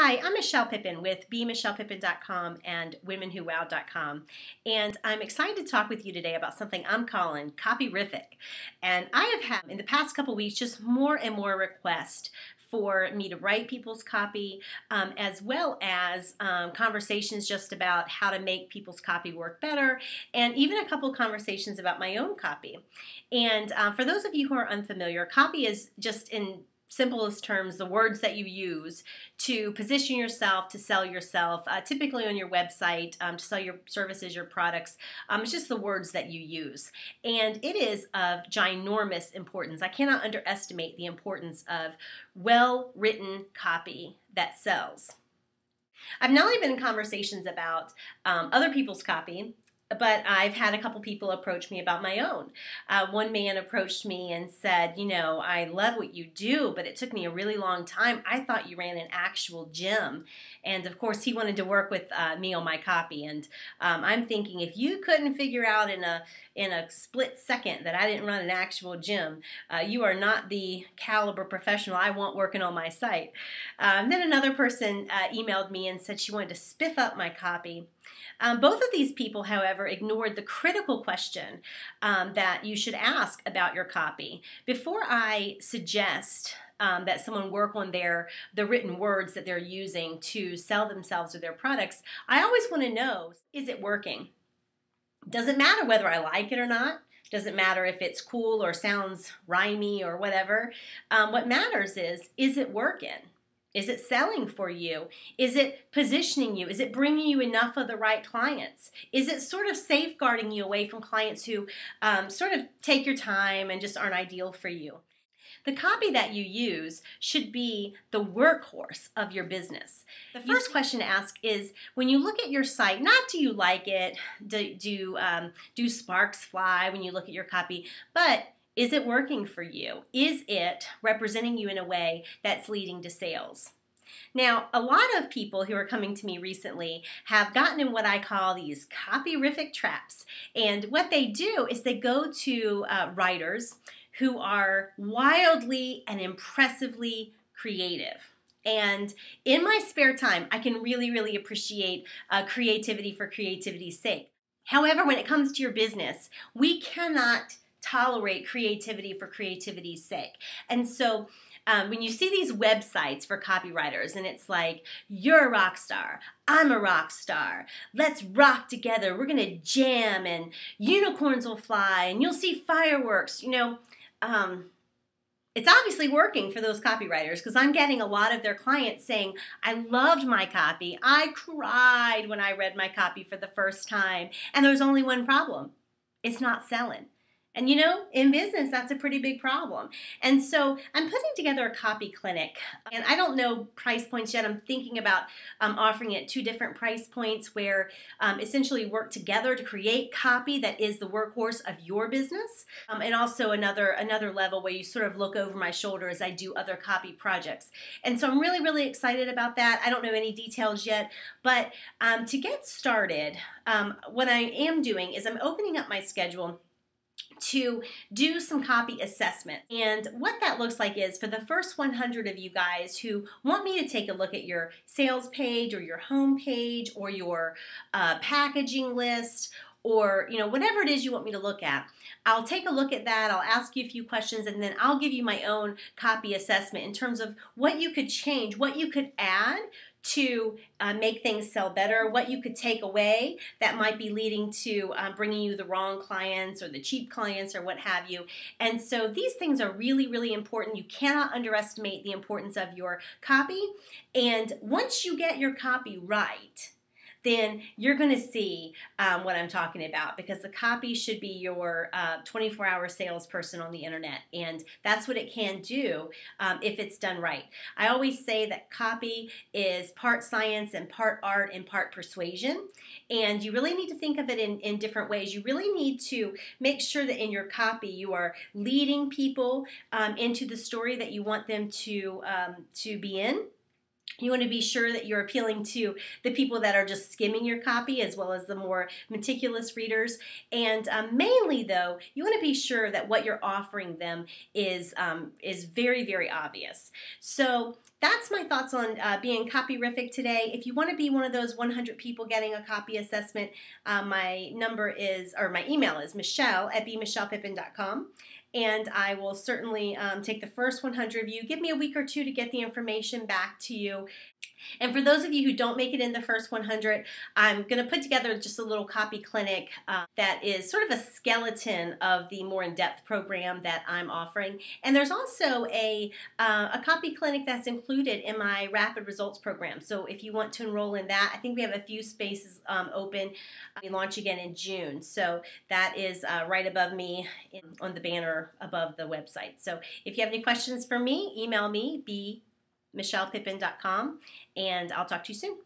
Hi, I'm Michelle Pippin with BeMichellePippin.com and WomenWhoWow.com, and I'm excited to talk with you today about something I'm calling COPYrific. And I have had in the past couple weeks just more and more requests for me to write people's copy, as well as conversations just about how to make people's copy work better, and even a couple conversations about my own copy. And for those of you who are unfamiliar, copy is just in simplest terms the words that you use to position yourself, to sell yourself, typically on your website, to sell your services, your products. It's just the words that you use. And it is of ginormous importance. I cannot underestimate the importance of well-written copy that sells. I've not only been in conversations about other people's copy, but I've had a couple people approach me about my own. One man approached me and said, you know, I love what you do, but it took me a really long time. I thought you ran an actual gym. And of course, he wanted to work with me on my copy. And I'm thinking, if you couldn't figure out in a split second that I didn't run an actual gym, you are not the caliber professional I want working on my site. Then another person emailed me and said she wanted to spiff up my copy. Both of these people, however, ignored the critical question that you should ask about your copy. Before I suggest that someone work on the written words that they're using to sell themselves or their products, I always want to know, is it working? Doesn't matter whether I like it or not. Doesn't matter if it's cool or sounds rhymey or whatever. What matters is it working? Is it selling for you? Is it positioning you? Is it bringing you enough of the right clients? Is it sort of safeguarding you away from clients who sort of take your time and just aren't ideal for you? The copy that you use should be the workhorse of your business. The first question to ask is, when you look at your site, not do you like it, do sparks fly when you look at your copy, but is it working for you? Is it representing you in a way that's leading to sales? Now, a lot of people who are coming to me recently have gotten in what I call these COPYrific traps. And what they do is they go to writers who are wildly and impressively creative. And in my spare time, I can really appreciate creativity for creativity's sake. However, when it comes to your business, we cannot tolerate creativity for creativity's sake. And so when you see these websites for copywriters and it's like, you're a rock star, I'm a rock star, let's rock together, we're gonna jam and unicorns will fly and you'll see fireworks, you know, it's obviously working for those copywriters because I'm getting a lot of their clients saying, I loved my copy, I cried when I read my copy for the first time, and there's only one problem, it's not selling. And you know, in business, that's a pretty big problem. And so I'm putting together a copy clinic. And I don't know price points yet. I'm thinking about offering it 2 different price points where essentially work together to create copy that is the workhorse of your business. And also another level where you sort of look over my shoulder as I do other copy projects. And so I'm really excited about that. I don't know any details yet. But to get started, what I am doing is I'm opening up my schedule to do some copy assessment. And what that looks like is for the first 100 of you guys who want me to take a look at your sales page or your home page or your packaging list, or you know, whatever it is you want me to look at, I'll take a look at that, I'll ask you a few questions, and then I'll give you my own copy assessment in terms of what you could change, what you could add to make things sell better, what you could take away that might be leading to bringing you the wrong clients or the cheap clients or what have you. And so these things are really important. You cannot underestimate the importance of your copy. And once you get your copy right, then you're going to see what I'm talking about, because the copy should be your 24-hour salesperson on the internet, and that's what it can do if it's done right. I always say that copy is part science and part art and part persuasion, and you really need to think of it in different ways. You really need to make sure that in your copy you are leading people into the story that you want them to be in. You want to be sure that you're appealing to the people that are just skimming your copy as well as the more meticulous readers. And mainly, though, you want to be sure that what you're offering them is very, very obvious. So that's my thoughts on being copyrific today. If you want to be one of those 100 people getting a copy assessment, my email is michelle@bmichellepippin.com. And I will certainly take the first 100 of you. Give me a week or two to get the information back to you. And for those of you who don't make it in the first 100, I'm going to put together just a little copy clinic that is sort of a skeleton of the more in-depth program that I'm offering. And there's also a copy clinic that's included in my Rapid Results program. So if you want to enroll in that, I think we have a few spaces open. We launch again in June. So that is right above me on the banner above the website. So if you have any questions for me, email me, bmichellepippin.com, and I'll talk to you soon.